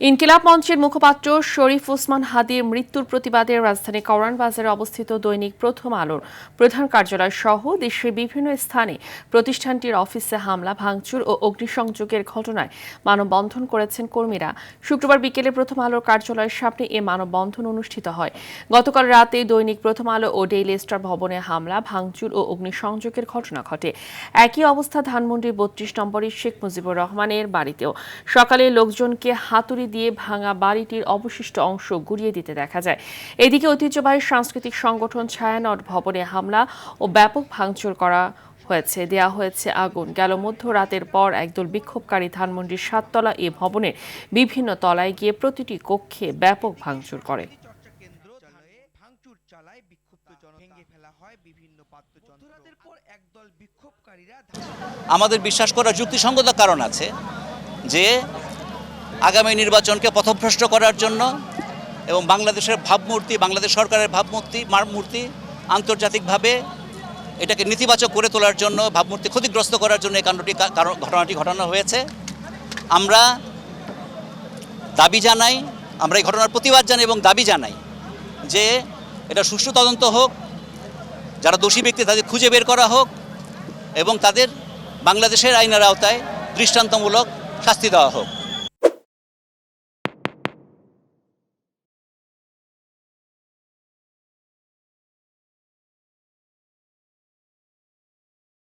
ইনকিলাব মঞ্চের মুখপাত্র শরীফ ওসমান হাদির মৃত্যুর প্রতিবাদে রাজধানী কারওয়ান বাজারে অবস্থিত দৈনিক প্রথম আলোর প্রধান কার্যালয় সহ দেশের বিভিন্ন স্থানে প্রতিষ্ঠানটির অফিসে হামলা ভাঙচুর ও অগ্নিসংযোগের ঘটনায় মানববন্ধন করেছেন কর্মীরা। শুক্রবার বিকেলে প্রথম আলোর কার্যালয়ের সামনে এ মানববন্ধন অনুষ্ঠিত হয়। গতকাল রাতে দৈনিক প্রথম আলো ও ডেইলি স্টার ভবনে হামলা ভাঙচুর ও অগ্নিসংযোগের ঘটনা ঘটে। একই অবস্থা ধানমন্ডির ৩২ নম্বরের শেখ মুজিবুর রহমানের বাড়িতেও সকালে লোকজনকে হাতুড়ি দিয়ে ভাঙা বাড়িটির অবশিষ্ট অংশ গুড়িয়ে দিতে দেখা যায়। এদিকে ঐতিহ্যবাহী সাংস্কৃতিক সংগঠন ছায়ানট ভবনে হামলা ও ব্যাপক ভাঙচুর করা হয়েছে, দেয়া হয়েছে আগুন। গেল মধ্যরাতের পর একদল বিক্ষোভকারী ধানমন্ডির ৭ তলা এ ভবনের বিভিন্ন তলায় গিয়ে প্রতিটি কক্ষে ব্যাপক ভাঙচুর করে। আমাদের বিশ্বাস করার যুক্তিসঙ্গত কারণ আছে যে আগামী নির্বাচনকে পথভ্রষ্ট করার জন্য এবং বাংলাদেশের ভাবমূর্তি, বাংলাদেশ সরকারের ভাবমূর্তি আন্তর্জাতিকভাবে এটাকে নেতিবাচক করে তোলার জন্য, ভাবমূর্তি ক্ষতিগ্রস্ত করার জন্য এই ঘটনাটি ঘটানো হয়েছে। আমরা দাবি জানাই, আমরা এই ঘটনার প্রতিবাদ জানাই এবং দাবি জানাই যে এটা সুষ্ঠু তদন্ত হোক, যারা দোষী ব্যক্তি তাদের খুঁজে বের করা হোক এবং তাদের বাংলাদেশের আইনের আওতায় দৃষ্টান্তমূলক শাস্তি দেওয়া হোক।